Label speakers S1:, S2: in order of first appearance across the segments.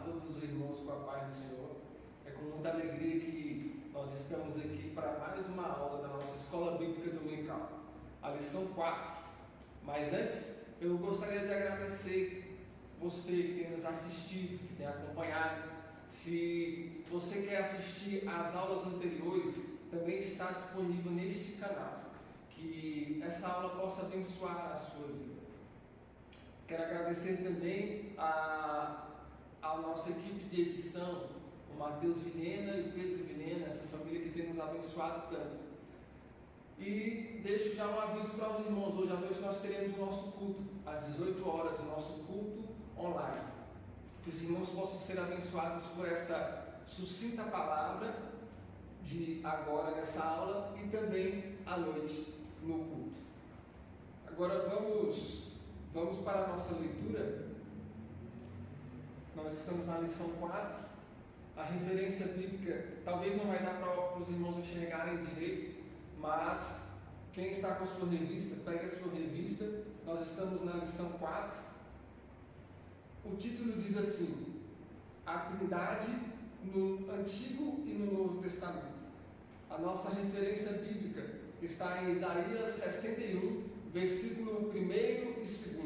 S1: todos os irmãos com a paz do Senhor. É com muita alegria que nós estamos aqui para mais uma aula da nossa Escola Bíblica Dominical, a lição 4. Mas antes, eu gostaria de agradecer você que tem nos assistido, que tem acompanhado. Se você quer assistir às aulas anteriores, também está disponível neste canal. Que essa aula possa abençoar a sua vida. Quero agradecer também a nossa equipe de edição, o Matheus Vilhena e o Pedro Vilhena, essa família que tem nos abençoado tanto. E deixo já um aviso para os irmãos: hoje à noite nós teremos o nosso culto, às 18 horas, o nosso culto online. Que os irmãos possam ser abençoados por essa sucinta palavra de agora nessa aula e também à noite no culto. Agora vamos para a nossa leitura. Nós estamos na lição 4. A referência bíblica talvez não vai dar para os irmãos enxergarem direito, mas quem está com a sua revista, pegue a sua revista. Nós estamos na lição 4. O título diz assim: a Trindade no Antigo e no Novo Testamento. A nossa referência bíblica está em Isaías 61, versículo 1 e 2.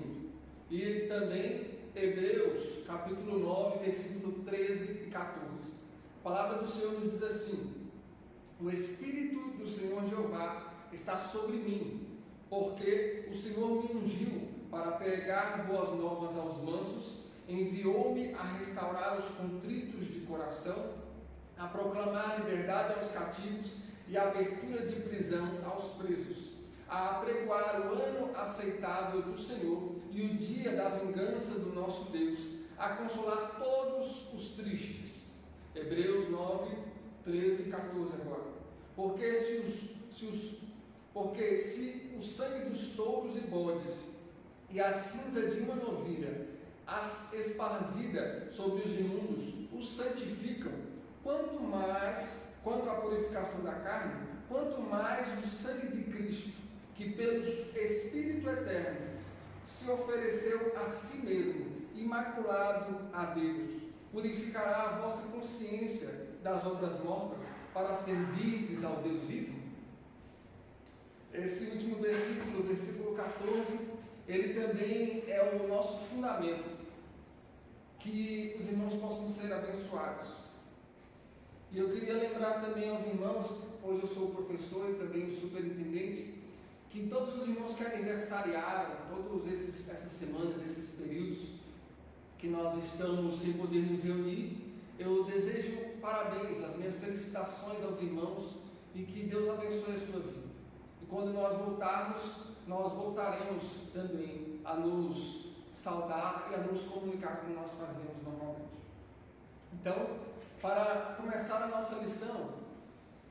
S1: E também Hebreus, capítulo 9, versículo 13 e 14. A palavra do Senhor nos diz assim: o Espírito do Senhor Jeová está sobre mim, porque o Senhor me ungiu para pregar boas novas aos mansos, enviou-me a restaurar os contritos de coração, a proclamar liberdade aos cativos e abertura de prisão aos presos, a apregoar o ano aceitável do Senhor e o dia da vingança do nosso Deus, a consolar todos os tristes. Hebreus 9, 13 e 14 agora. Porque se o sangue dos touros e bodes e a cinza de uma novilha, as esparzida sobre os imundos, os santificam, quanto à purificação da carne, quanto mais o sangue de Cristo, que pelo Espírito Eterno se ofereceu a si mesmo, imaculado a Deus, purificará a vossa consciência das obras mortas, para servirdes ao Deus vivo? Esse último versículo, versículo 14, ele também é o nosso fundamento, que os irmãos possam ser abençoados. E eu queria lembrar também aos irmãos, hoje eu sou o professor e também o superintendente, que todos os irmãos que aniversariaram, todas essas semanas, esses períodos que nós estamos sem poder nos reunir, eu desejo parabéns, as minhas felicitações aos irmãos e que Deus abençoe a sua vida. E quando nós voltarmos, nós voltaremos também a nos saudar e a nos comunicar como nós fazemos normalmente. Então, para começar a nossa lição,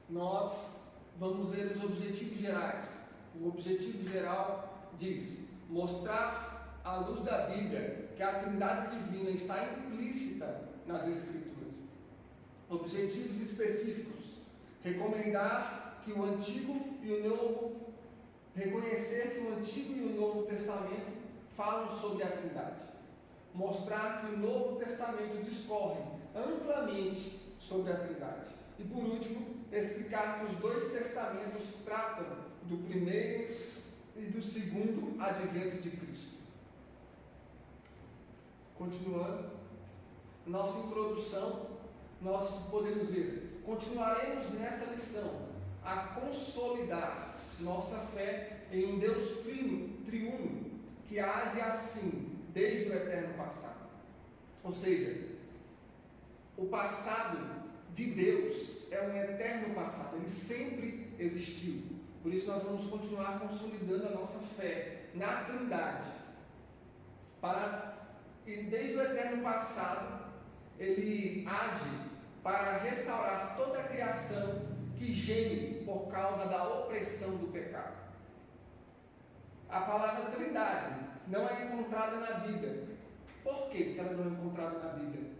S1: nós vamos ler os objetivos gerais. O objetivo geral diz: mostrar à luz da Bíblia que a Trindade Divina está implícita nas Escrituras. Objetivos específicos: recomendar que o Antigo e o Novo, reconhecer que o Antigo e o Novo Testamento falam sobre a Trindade. Mostrar que o Novo Testamento discorre amplamente sobre a Trindade. E por último, explicar que os dois testamentos tratam do primeiro e do segundo advento de Cristo. Continuando, nossa introdução, nós podemos ver: continuaremos nesta lição a consolidar nossa fé em um Deus triuno, que age assim desde o eterno passado. Ou seja, o passado de Deus é um eterno passado, ele sempre existiu. Por isso nós vamos continuar consolidando a nossa fé na Trindade. E desde o eterno passado, ele age para restaurar toda a criação que geme por causa da opressão do pecado. A palavra Trindade não é encontrada na Bíblia. Por que ela não é encontrada na Bíblia?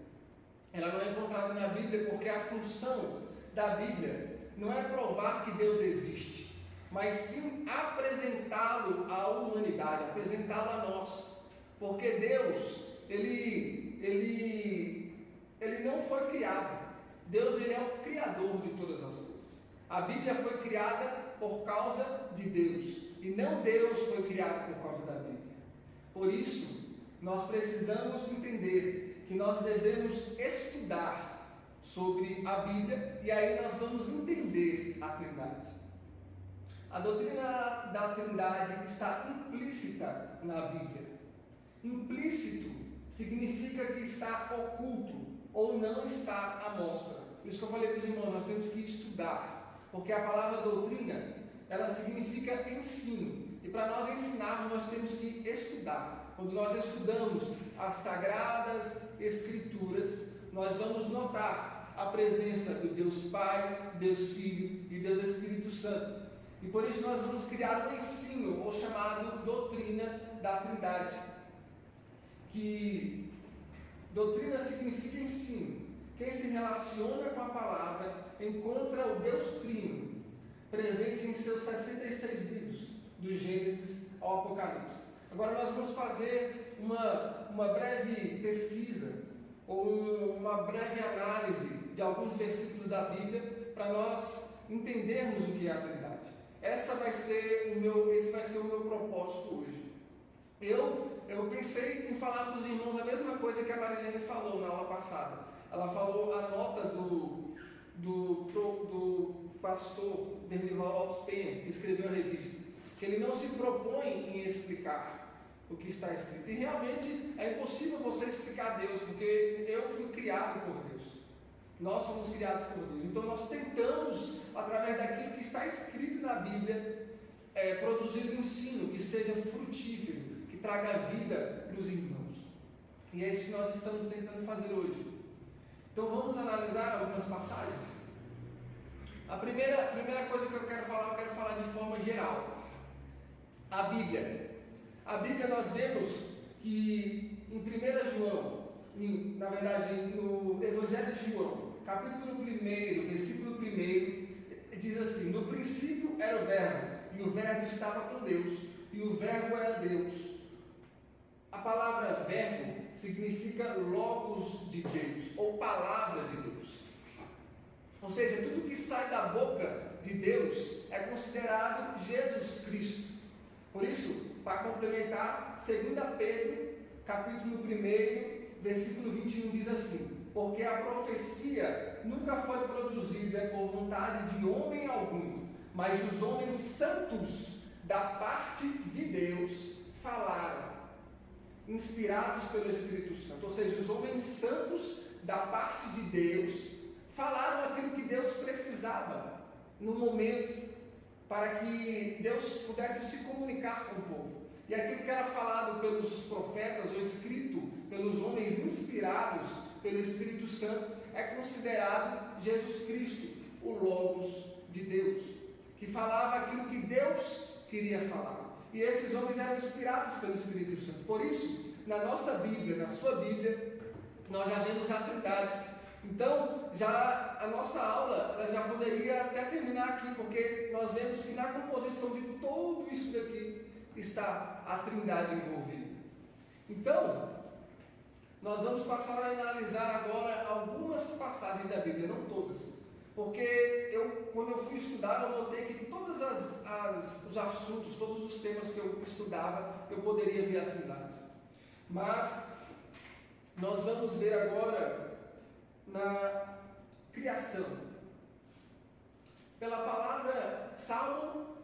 S1: Ela não é encontrada na Bíblia porque a função da Bíblia não é provar que Deus existe, mas sim apresentá-lo à humanidade, apresentá-lo a nós. Porque Deus, ele ele não foi criado. Deus, ele é o criador de todas as coisas. A Bíblia foi criada por causa de Deus, e não Deus foi criado por causa da Bíblia. Por isso, nós precisamos entender que nós devemos estudar sobre a Bíblia, e aí nós vamos entender a Trindade. A doutrina da Trindade está implícita na Bíblia. Implícito significa que está oculto ou não está à mostra. Por isso que eu falei para os irmãos, nós temos que estudar, porque a palavra doutrina, ela significa ensino, e para nós ensinarmos nós temos que estudar. Quando nós estudamos as Sagradas Escrituras, nós vamos notar a presença do Deus Pai, Deus Filho e Deus Espírito Santo. E por isso nós vamos criar um ensino, ou chamado doutrina da Trindade. Que doutrina significa ensino. Quem se relaciona com a palavra encontra o Deus Trino, presente em seus 66 livros, do Gênesis ao Apocalipse. Agora nós vamos fazer uma breve pesquisa, ou uma breve análise de alguns versículos da Bíblia, para nós entendermos o que é a Trindade. Esse vai ser o meu propósito hoje. Eu pensei em falar para os irmãos a mesma coisa que a Marilene falou na aula passada. Ela falou a nota do pastor Bernival Alves Penha, que escreveu a revista, que ele não se propõe em explicar o que está escrito. E realmente é impossível você explicar Deus, porque eu fui criado por Deus. Nós somos criados por Deus. Então nós tentamos, através daquilo que está escrito na Bíblia, produzir um ensino que seja frutífero, que traga vida para os irmãos. E é isso que nós estamos tentando fazer hoje. Então vamos analisar algumas passagens. A primeira coisa que eu quero falar de forma geral. A Bíblia. A Bíblia nós vemos que em 1 João, na verdade no Evangelho de João, capítulo 1, versículo 1, diz assim: no princípio era o Verbo, e o Verbo estava com Deus, e o Verbo era Deus. A palavra verbo significa logos de Deus, ou palavra de Deus. Ou seja, tudo que sai da boca de Deus é considerado Jesus Cristo. Por isso, para complementar, 2 Pedro, capítulo 1, versículo 21 diz assim: porque a profecia nunca foi produzida por vontade de homem algum, mas os homens santos da parte de Deus falaram, inspirados pelo Espírito Santo. Ou seja, os homens santos da parte de Deus falaram aquilo que Deus precisava no momento, para que Deus pudesse se comunicar com o povo. E aquilo que era falado pelos profetas ou escrito pelos homens inspirados pelo Espírito Santo é considerado Jesus Cristo, o Logos de Deus, que falava aquilo que Deus queria falar. E esses homens eram inspirados pelo Espírito Santo. Por isso, na nossa Bíblia, na sua Bíblia, nós já vemos a Trindade. Então, já a nossa aula ela já poderia até terminar aqui, porque nós vemos que na composição de tudo isso daqui está a Trindade envolvida. Então, nós vamos passar a analisar agora algumas passagens da Bíblia, não todas, porque quando eu fui estudar, eu notei que todos os assuntos, todos os temas que eu estudava, eu poderia ver a Trindade. Mas nós vamos ver agora na criação. Pela palavra Salmo,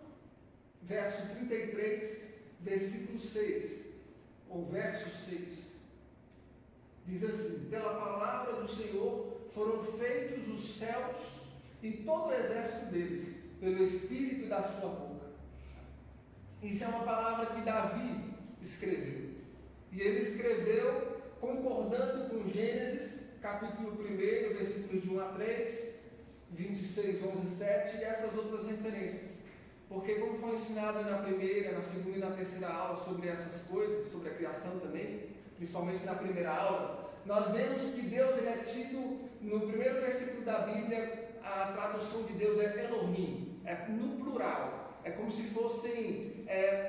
S1: verso 33, versículo 6, ou verso 6, diz assim: pela palavra do Senhor foram feitos os céus e todo o exército deles, pelo Espírito da sua boca. Isso é uma palavra que Davi escreveu. E ele escreveu concordando com Gênesis, capítulo 1, versículos de 1 a 3, 26, 11, 7 e essas outras referências. Porque como foi ensinado na primeira, na segunda e na terceira aula sobre essas coisas, sobre a criação também, principalmente na primeira aula, nós vemos que Deus ele é tido, no primeiro versículo da Bíblia, a tradução de Deus é Elohim, é no plural, é como se fossem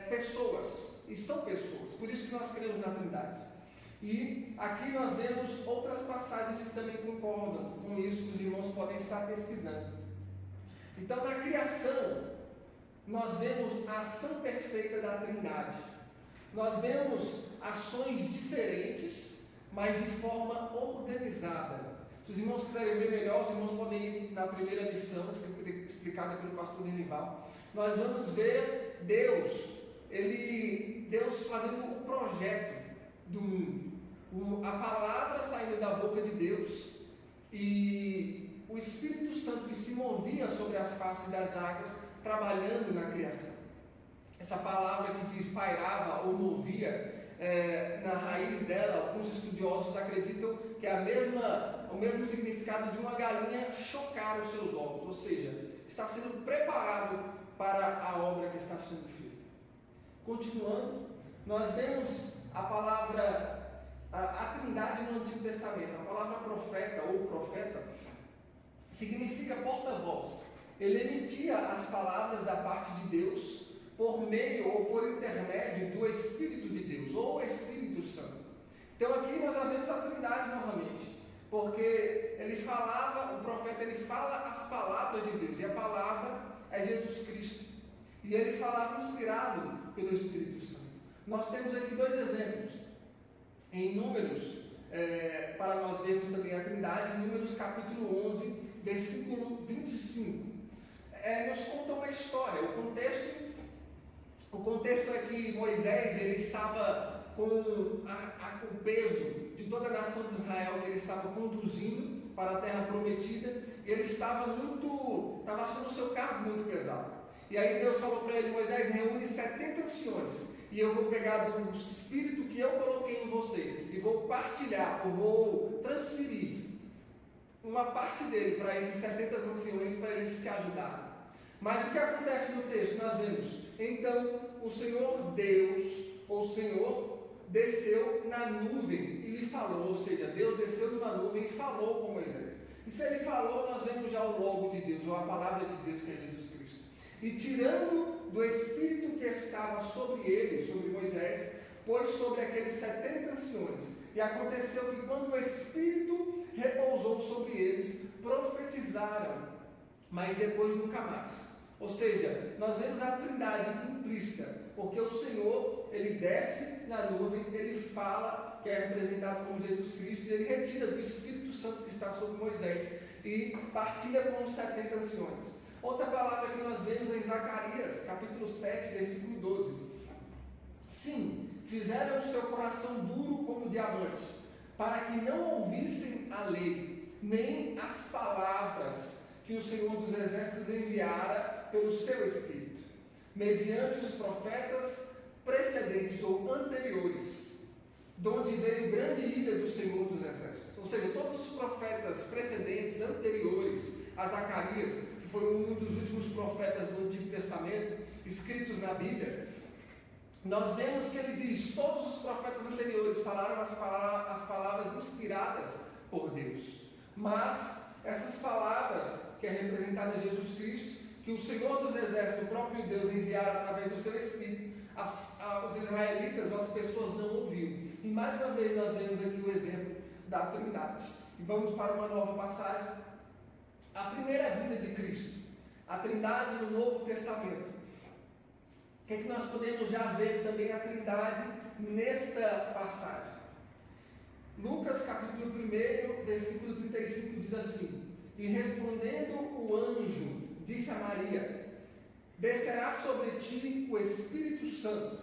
S1: pessoas, e são pessoas, por isso que nós cremos na Trindade. E aqui nós vemos outras passagens que também concordam com isso, que os irmãos podem estar pesquisando. Então, na criação, nós vemos a ação perfeita da Trindade. Nós vemos ações diferentes, mas de forma organizada. Se os irmãos quiserem ver melhor, os irmãos podem ir na primeira lição, explicada pelo pastor Denival. Nós vamos ver Deus fazendo o projeto do mundo. A palavra saindo da boca de Deus e o Espírito Santo que se movia sobre as faces das águas, trabalhando na criação. Essa palavra que diz pairava ou movia, na raiz dela, alguns estudiosos acreditam que é o mesmo significado de uma galinha chocar os seus ovos, ou seja, está sendo preparado para a obra que está sendo feita. Continuando, nós vemos a palavra, a Trindade no Antigo Testamento. A palavra profeta ou profeta significa porta-voz. Ele emitia as palavras da parte de Deus por meio ou por intermédio do Espírito de Deus, ou Espírito Santo. Então aqui nós já vemos a Trindade novamente, porque o profeta ele fala as palavras de Deus, e a palavra é Jesus Cristo, e ele falava inspirado pelo Espírito Santo. Nós temos aqui dois exemplos, em Números, para nós vermos também a Trindade, em Números capítulo 11, versículo 25, nos conta uma história. O contexto é que Moisés ele estava com o peso de toda a nação de Israel que ele estava conduzindo para a terra prometida, e ele estava achando o seu cargo muito pesado. E aí Deus falou para ele: Moisés, reúne 70 anciões, e eu vou pegar do espírito que eu coloquei em você, e vou partilhar, eu vou transferir uma parte dele para esses 70 anciões, para eles te ajudarem. Mas o que acontece no texto? Nós vemos, então o Senhor Deus, ou o Senhor, desceu na nuvem e lhe falou, ou seja, Deus desceu numa nuvem e falou com Moisés. E se ele falou, nós vemos já o logo de Deus, ou a palavra de Deus, que é Jesus Cristo. E tirando do Espírito que estava sobre ele, sobre Moisés, pôs sobre aqueles 70 anciões. E aconteceu que quando o Espírito repousou sobre eles, profetizaram, mas depois nunca mais. Ou seja, nós vemos a Trindade implícita, porque o Senhor, ele desce na nuvem, ele fala, que é representado como Jesus Cristo, e ele retira do Espírito Santo que está sobre Moisés e partilha com os 70 anciões. Outra palavra que nós vemos em Zacarias, capítulo 7, versículo 12. Sim, fizeram o seu coração duro como diamante, para que não ouvissem a lei, nem as palavras que o Senhor dos Exércitos enviara pelo seu Espírito, mediante os profetas precedentes ou anteriores, de onde veio grande ira do Senhor dos Exércitos. Ou seja, todos os profetas precedentes, anteriores a Zacarias, que foi um dos últimos profetas do Antigo Testamento, escritos na Bíblia, nós vemos que ele diz, todos os profetas anteriores falaram as palavras inspiradas por Deus, mas essas palavras, que é representada em Jesus Cristo, que o Senhor dos Exércitos, o próprio Deus, enviara através do seu Espírito, os israelitas, as pessoas não ouviram. E mais uma vez nós vemos aqui o exemplo da Trindade. E vamos para uma nova passagem. A primeira vinda de Cristo, a Trindade no Novo Testamento. O que é que nós podemos já ver também a Trindade nesta passagem? Lucas capítulo 1, versículo 35 diz assim: E respondendo o anjo, disse a Maria: Descerá sobre ti o Espírito Santo,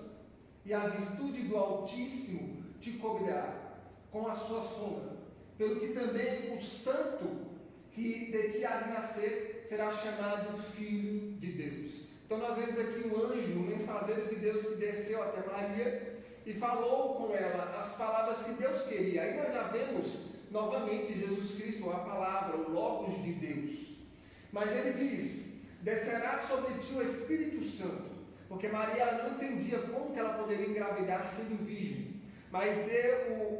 S1: e a virtude do Altíssimo te cobrirá com a sua sombra, pelo que também o santo que de ti há de nascer será chamado Filho de Deus. Então nós vemos aqui um anjo, um mensageiro de Deus que desceu até Maria e falou com ela as palavras que Deus queria. Aí nós já vemos novamente Jesus Cristo, a palavra, o Logos de Deus. Mas ele diz: descerá sobre ti o Espírito Santo, porque Maria ela não entendia como que ela poderia engravidar sendo virgem. Mas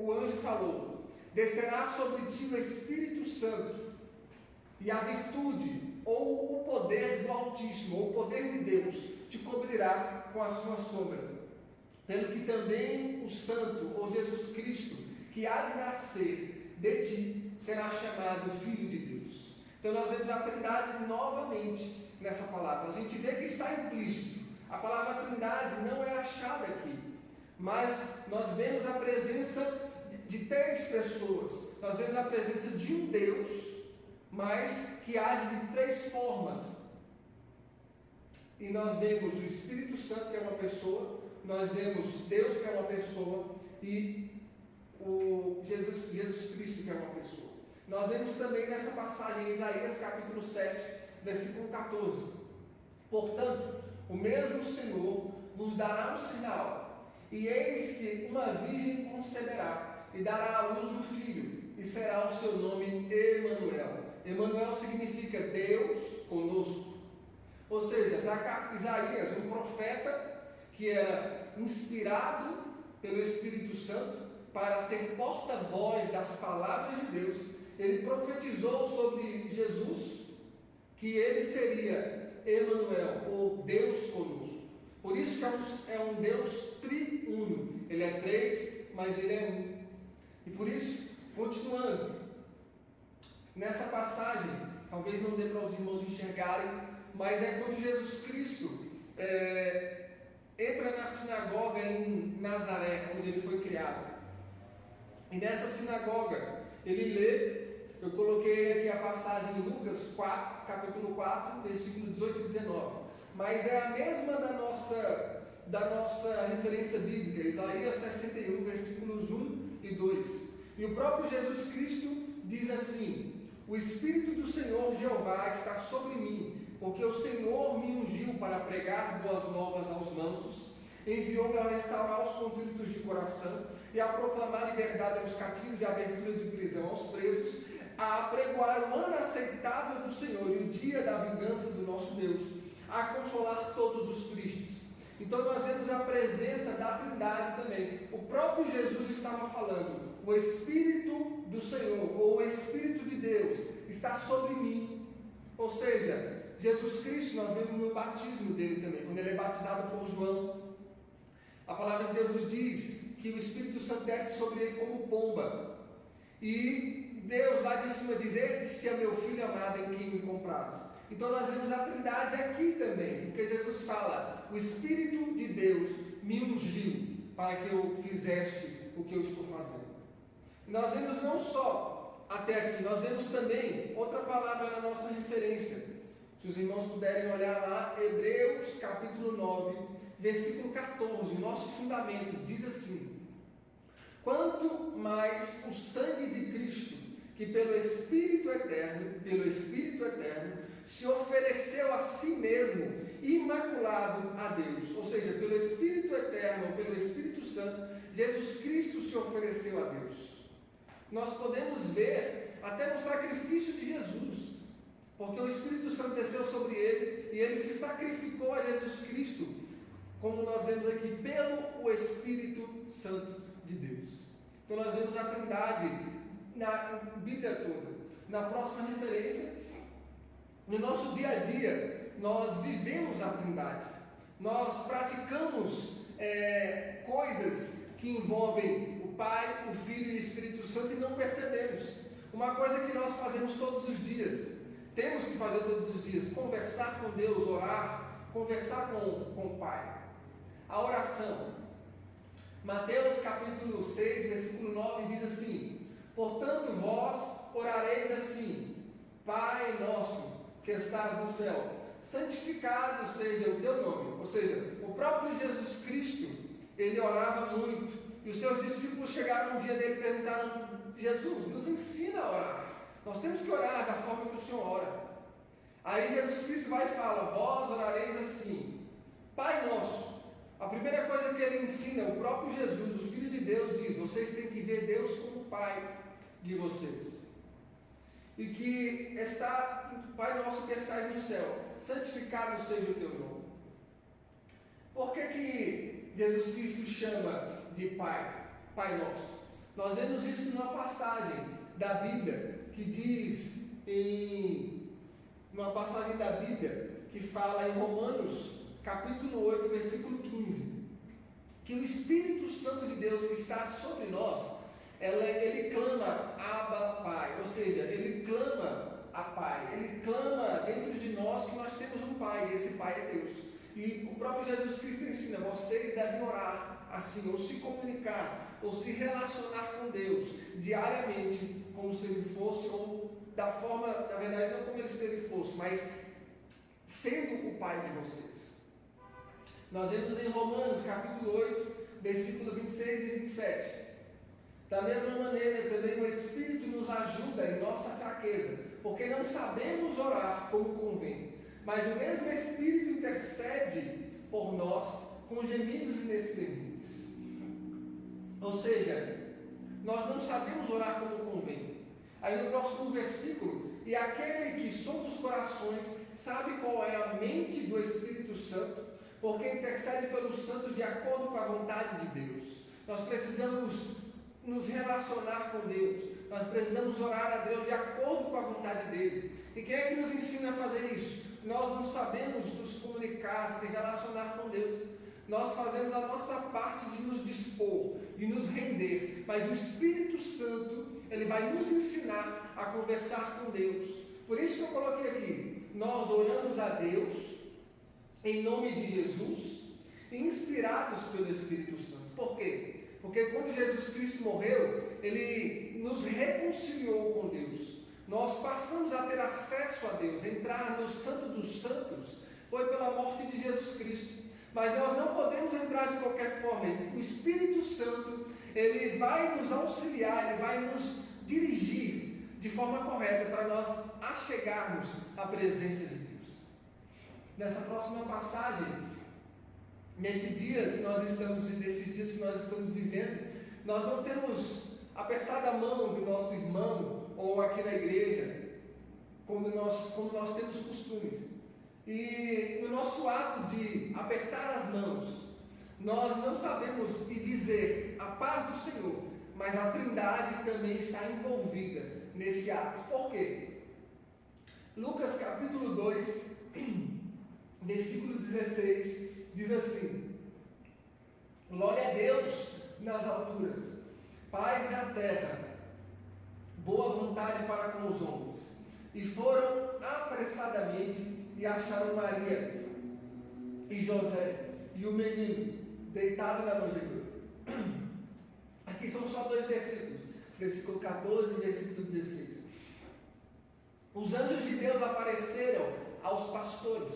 S1: o anjo falou: descerá sobre ti o Espírito Santo, e a virtude, ou o poder do Altíssimo, ou o poder de Deus, te cobrirá com a sua sombra. pelo que também o Santo, ou Jesus Cristo, que há de nascer de ti, será chamado Filho de Deus. Então nós vemos a Trindade novamente nessa palavra. A gente vê que está implícito. A palavra Trindade não é achada aqui, mas nós vemos a presença de três pessoas. Nós vemos a presença de um Deus, mas que age de três formas. E nós vemos o Espírito Santo, que é uma pessoa, nós vemos Deus, que é uma pessoa, e o Jesus Cristo, que é uma pessoa. Nós vemos também nessa passagem em Isaías capítulo 7, versículo 14. Portanto, o mesmo Senhor vos dará um sinal, e eis que uma virgem conceberá, e dará à luz um filho, e será o seu nome Emanuel. Emanuel significa Deus conosco. Ou seja, Isaías, um profeta que era inspirado pelo Espírito Santo para ser porta-voz das palavras de Deus, ele profetizou sobre Jesus que ele seria Emanuel, ou Deus conosco. Por isso que é um Deus triuno. Ele é três, mas ele é um. E por isso, continuando, nessa passagem, talvez não dê para os irmãos enxergarem, mas é quando Jesus Cristo entra na sinagoga em Nazaré, onde ele foi criado. E nessa sinagoga, ele lê, eu coloquei aqui a passagem em Lucas 4, capítulo 4, versículo 18 e 19. Mas é a mesma da nossa referência bíblica, Isaías 61, versículos 1 e 2. E o próprio Jesus Cristo diz assim: o Espírito do Senhor Jeová está sobre mim, porque o Senhor me ungiu para pregar boas novas aos mansos, enviou-me a restaurar os contritos de coração, e a proclamar liberdade aos cativos e a abertura de prisão aos presos, a apregoar o ano aceitável do Senhor e o dia da vingança do nosso Deus, a consolar todos os tristes. Então nós vemos a presença da Trindade também. O próprio Jesus estava falando: o Espírito do Senhor, ou o Espírito de Deus, está sobre mim. Ou seja, Jesus Cristo, nós vemos no batismo dele também, quando ele é batizado por João. A palavra de Deus nos diz que o Espírito Santo desce sobre ele como pomba. E Deus lá de cima diz: este é meu filho amado em quem me compraz. Então nós vemos a Trindade aqui também, porque Jesus fala: o Espírito de Deus me ungiu para que eu fizesse o que eu estou fazendo. E nós vemos não só até aqui, nós vemos também outra palavra na nossa referência. Se os irmãos puderem olhar lá, Hebreus capítulo 9, versículo 14, o nosso fundamento diz assim: quanto mais o sangue de Cristo, que pelo Espírito Eterno, se ofereceu a si mesmo, imaculado a Deus, ou seja, pelo Espírito Eterno, ou pelo Espírito Santo, Jesus Cristo se ofereceu a Deus. Nós podemos ver até no sacrifício de Jesus, porque o Espírito Santo desceu sobre ele, e ele se sacrificou a Jesus Cristo, como nós vemos aqui, pelo Espírito Santo de Deus. Então nós vemos a Trindade na Bíblia toda. Na próxima referência, no nosso dia a dia, nós vivemos a Trindade. Nós praticamos coisas que envolvem o Pai, o Filho e o Espírito Santo e não percebemos. Uma coisa que nós fazemos todos os dias, temos que fazer todos os dias: conversar com Deus, orar, conversar com o Pai. A oração. Mateus capítulo 6, versículo 9 diz assim: portanto vós orareis assim: Pai nosso que estás no céu, santificado seja o teu nome. Ou seja, o próprio Jesus Cristo, ele orava muito, e os seus discípulos chegaram um dia dele e perguntaram: Jesus, nos ensina a orar, nós temos que orar da forma que o Senhor ora. Aí Jesus Cristo vai e fala: vós orareis assim: Pai nosso. A primeira coisa que ele ensina, o próprio Jesus, o Filho de Deus, diz: vocês têm que ver Deus como Pai de vocês. E que Pai nosso que estás no céu, santificado seja o teu nome. Por que Jesus Cristo chama de Pai, Pai nosso? Nós vemos isso numa passagem da Bíblia, que diz numa passagem da Bíblia, que fala em Romanos, capítulo 8, versículo 15, que Deus que está sobre nós, ele clama Abba Pai, ou seja, ele clama a Pai, ele clama dentro de nós que nós temos um Pai, e esse Pai é Deus. E o próprio Jesus Cristo ensina, vocês devem orar assim, ou se comunicar, ou se relacionar com Deus diariamente, como se ele fosse, ou da forma, na verdade, não como se ele fosse, mas sendo o Pai de vocês. Nós vemos em Romanos capítulo 8, versículo 26 e 27. Da mesma maneira, também o Espírito nos ajuda em nossa fraqueza, porque não sabemos orar como convém, mas o mesmo Espírito intercede por nós com gemidos inexprimíveis. Ou seja, nós não sabemos orar como convém. Aí no próximo versículo, e aquele que sonda os corações sabe qual é a mente do Espírito Santo, porque intercede pelos santos de acordo com a vontade de Deus. Nós precisamos nos relacionar com Deus, nós precisamos orar a Deus de acordo com a vontade dele. E quem é que nos ensina a fazer isso? Nós não sabemos nos comunicar, se relacionar com Deus. Nós fazemos a nossa parte de nos dispor, de nos render, mas o Espírito Santo, ele vai nos ensinar a conversar com Deus. Por isso que eu coloquei aqui, nós oramos a Deus em nome de Jesus, inspirados pelo Espírito Santo. Por quê? Porque quando Jesus Cristo morreu, ele nos reconciliou com Deus. Nós passamos a ter acesso a Deus, entrar no Santo dos Santos, foi pela morte de Jesus Cristo. Mas nós não podemos entrar de qualquer forma. O Espírito Santo, ele vai nos auxiliar, ele vai nos dirigir de forma correta para nós achegarmos à presença de Deus. Nessa próxima passagem, nesses dias que nós estamos vivendo, nós não temos apertado a mão do nosso irmão ou aqui na igreja, como nós temos costumes. E no nosso ato de apertar as mãos, nós não sabemos dizer a paz do Senhor, mas a Trindade também está envolvida nesse ato. Por quê? Lucas capítulo 2, versículo 16, diz assim: glória a Deus nas alturas, paz na terra, boa vontade para com os homens. E foram apressadamente e acharam Maria e José e o menino deitado na manjedoura. Aqui são só 2 versículos, versículo 14 e versículo 16. Os anjos de Deus apareceram aos pastores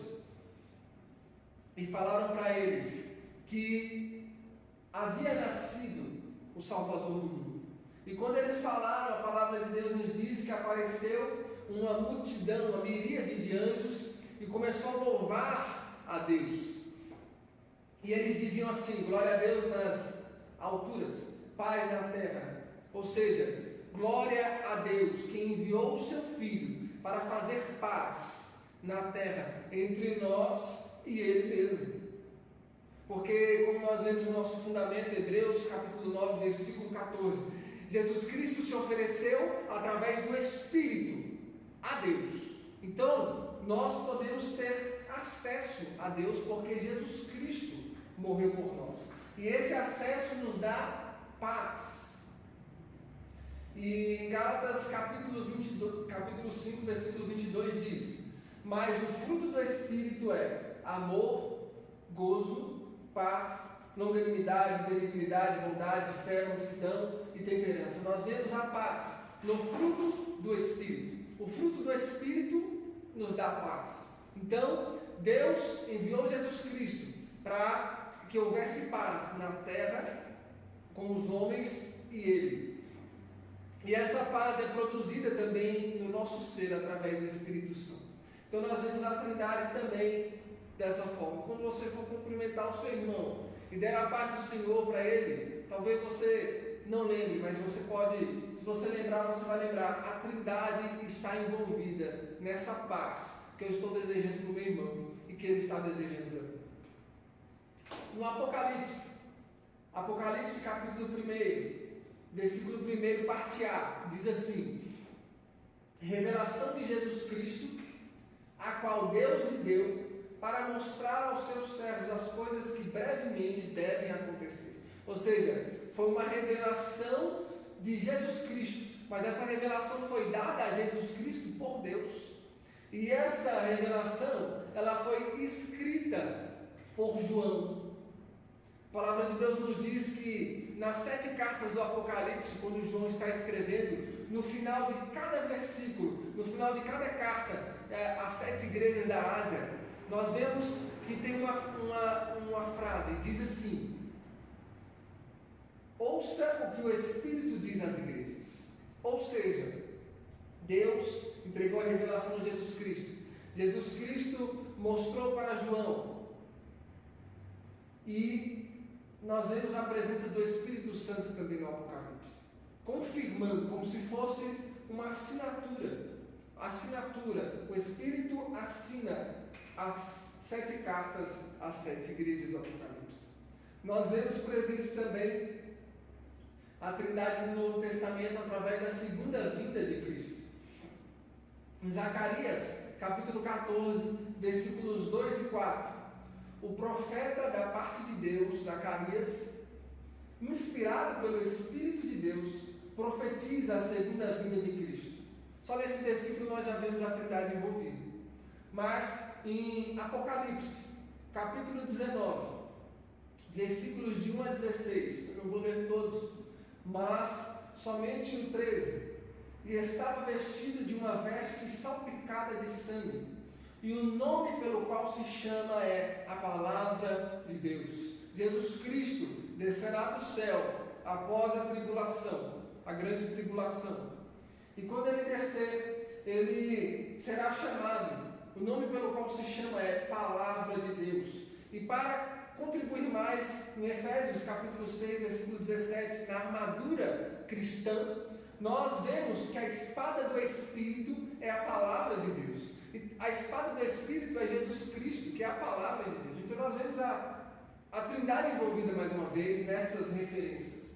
S1: e falaram para eles que havia nascido o Salvador do mundo. E quando eles falaram, a palavra de Deus nos diz que apareceu uma multidão, uma miríade de anjos, e começou a louvar a Deus. E eles diziam assim: glória a Deus nas alturas, paz na terra. Ou seja, glória a Deus que enviou o seu Filho para fazer paz na terra entre nós e Ele mesmo. Porque, como nós lemos no nosso fundamento, Hebreus capítulo 9, versículo 14, Jesus Cristo se ofereceu através do Espírito a Deus. Então, nós podemos ter acesso a Deus porque Jesus Cristo morreu por nós. E esse acesso nos dá paz. E em Gálatas capítulo 5, versículo 22 diz: mas o fruto do Espírito é amor, gozo, paz, longanimidade, benignidade, bondade, fé, mansidão e temperança. Nós vemos a paz no fruto do Espírito. O fruto do Espírito nos dá paz. Então, Deus enviou Jesus Cristo para que houvesse paz na terra com os homens e Ele. E essa paz é produzida também no nosso ser através do Espírito Santo. Então nós vemos a Trindade também dessa forma. Quando você for cumprimentar o seu irmão e der a paz do Senhor para ele, talvez você não lembre, mas você pode, se você lembrar, você vai lembrar, a Trindade está envolvida nessa paz que eu estou desejando para o meu irmão e que ele está desejando para mim. No Apocalipse capítulo 1, versículo 1, parte A, diz assim: revelação de Jesus Cristo, a qual Deus lhe deu para mostrar aos seus servos as coisas que brevemente devem acontecer. Ou seja, foi uma revelação de Jesus Cristo, mas essa revelação foi dada a Jesus Cristo por Deus. E essa revelação, ela foi escrita por João. A palavra de Deus nos diz que nas 7 cartas do Apocalipse, quando João está escrevendo, no final de cada versículo, no final de cada carta, às 7 igrejas da Ásia, nós vemos que tem uma frase, diz assim: ouça o que o Espírito diz às igrejas. Ou seja, Deus entregou a revelação de Jesus Cristo. Jesus Cristo mostrou para João. E nós vemos a presença do Espírito Santo também no Apocalipse, confirmando, como se fosse uma assinatura. O Espírito assina as 7 cartas às 7 igrejas do Apocalipse. Nós vemos presente também a Trindade do Novo Testamento através da segunda vinda de Cristo. Em Zacarias, capítulo 14, versículos 2 e 4, o profeta da parte de Deus, Zacarias, inspirado pelo Espírito de Deus, profetiza a segunda vinda de Cristo. Só nesse versículo nós já vemos a Trindade envolvida. Mas em Apocalipse, capítulo 19, versículos de 1 a 16, eu não vou ler todos, mas somente o 13. E estava vestido de uma veste salpicada de sangue, e o nome pelo qual se chama é a Palavra de Deus. Jesus Cristo descerá do céu após a tribulação, a grande tribulação. E quando ele descer, ele será chamado, o nome pelo qual se chama é Palavra de Deus. E para contribuir mais, em Efésios capítulo 6, versículo 17, na armadura cristã, nós vemos que a espada do Espírito é a palavra de Deus. E a espada do Espírito é Jesus Cristo, que é a palavra de Deus. Então nós vemos a Trindade envolvida mais uma vez nessas referências.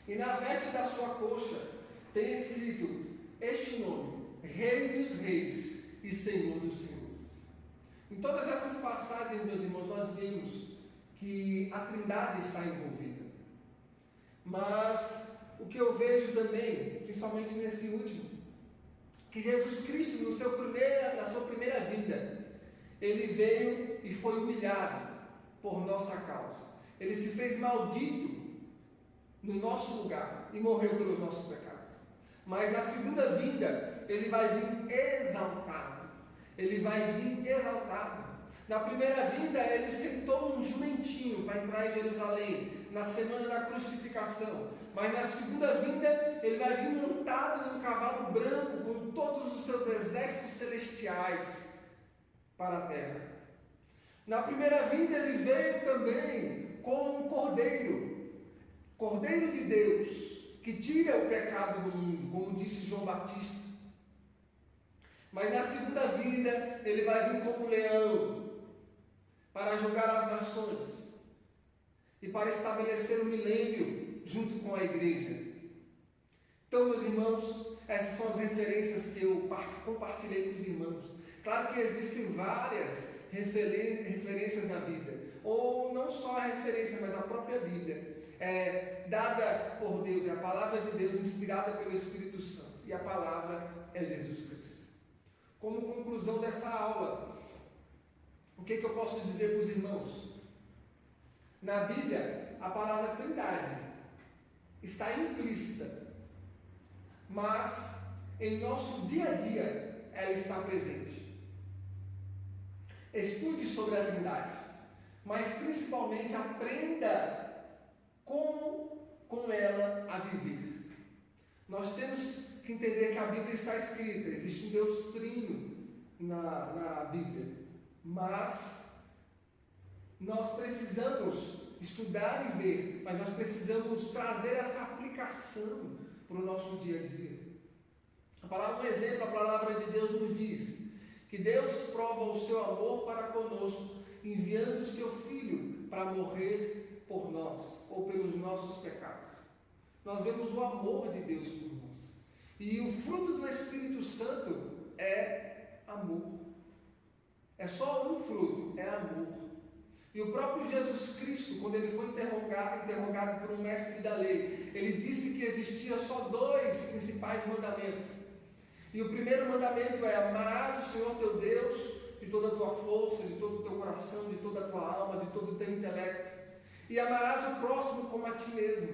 S1: E na veste da sua coxa tem escrito este nome: Rei dos Reis e Senhor dos Senhores. Em todas essas passagens, meus irmãos, nós vemos que a Trindade está envolvida. Mas o que eu vejo também, principalmente nesse último, que Jesus Cristo, na sua primeira vinda, ele veio e foi humilhado por nossa causa. Ele se fez maldito no nosso lugar e morreu pelos nossos pecados. Mas na segunda vinda, ele vai vir exaltado. Na primeira vinda, ele sentou num jumentinho para entrar em Jerusalém, na semana da crucificação. Mas na segunda vinda, ele vai vir montado num cavalo branco, com todos os seus exércitos celestiais para a terra. Na primeira vinda, ele veio também como um cordeiro de Deus, que tira o pecado do mundo, como disse João Batista. Mas na segunda vinda, ele vai vir como um leão, para julgar as nações e para estabelecer o milênio junto com a igreja. Então, meus irmãos, essas são as referências que eu compartilhei com os irmãos. Claro que existem várias referências na Bíblia, ou não só a referência, mas a própria Bíblia é dada por Deus, é a palavra de Deus inspirada pelo Espírito Santo, e a palavra é Jesus Cristo. Como conclusão dessa aula, o que eu posso dizer para os irmãos? Na Bíblia, a palavra Trindade está implícita, mas em nosso dia a dia ela está presente. Estude sobre a Trindade, mas principalmente aprenda como com ela a viver. Nós temos que entender que a Bíblia está escrita, existe um Deus trino na Bíblia, mas nós precisamos estudar e ver, mas nós precisamos trazer essa aplicação para o nosso dia a dia. Um exemplo, a palavra de Deus nos diz que Deus prova o seu amor para conosco, enviando o seu Filho para morrer por nós, ou pelos nossos pecados. Nós vemos o amor de Deus por nós. E o fruto do Espírito Santo é amor. É só um fruto, é amor. E o próprio Jesus Cristo, quando ele foi interrogado por um mestre da lei, ele disse que existia só 2 principais mandamentos. E o primeiro mandamento é: amarás o Senhor teu Deus de toda a tua força, de todo o teu coração, de toda a tua alma, de todo o teu intelecto. E amarás o próximo como a ti mesmo.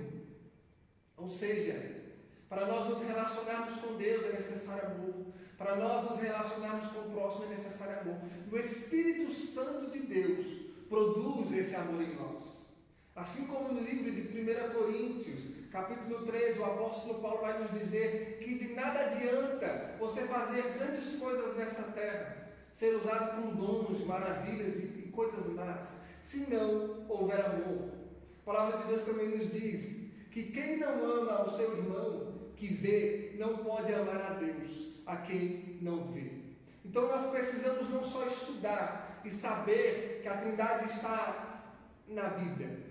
S1: Ou seja, para nós nos relacionarmos com Deus é necessário amor. Para nós nos relacionarmos com o próximo é necessário amor. E o Espírito Santo de Deus produz esse amor em nós. Assim como no livro de 1 Coríntios, capítulo 13, o apóstolo Paulo vai nos dizer que de nada adianta você fazer grandes coisas nessa terra, ser usado com dons, maravilhas e coisas más, se não houver amor. A palavra de Deus também nos diz que quem não ama o seu irmão que vê, não pode amar a Deus, a quem não vê. Então nós precisamos não só estudar e saber que a Trindade está na Bíblia,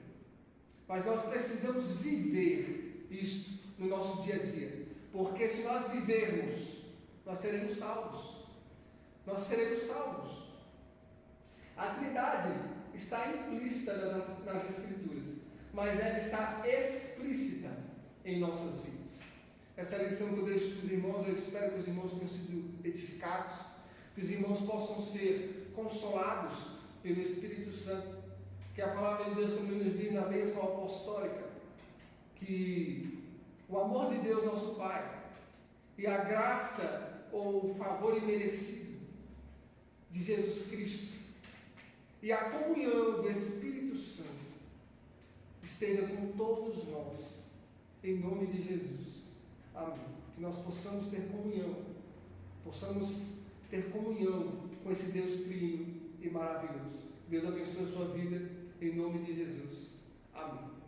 S1: mas nós precisamos viver isto no nosso dia a dia, porque se nós vivermos, nós seremos salvos. Nós seremos salvos. A Trindade está implícita nas Escrituras, mas ela está explícita em nossas vidas. Essa é a lição que eu deixo para os irmãos. Eu espero que os irmãos tenham sido edificados, que os irmãos possam ser consolados pelo Espírito Santo, que a palavra de Deus também nos diz na bênção apostólica, que o amor de Deus nosso Pai e a graça ou o favor imerecido de Jesus Cristo e a comunhão do Espírito Santo esteja com todos nós, em nome de Jesus. Amém. Que nós possamos ter comunhão com esse Deus trino e maravilhoso. Deus abençoe a sua vida, em nome de Jesus. Amém.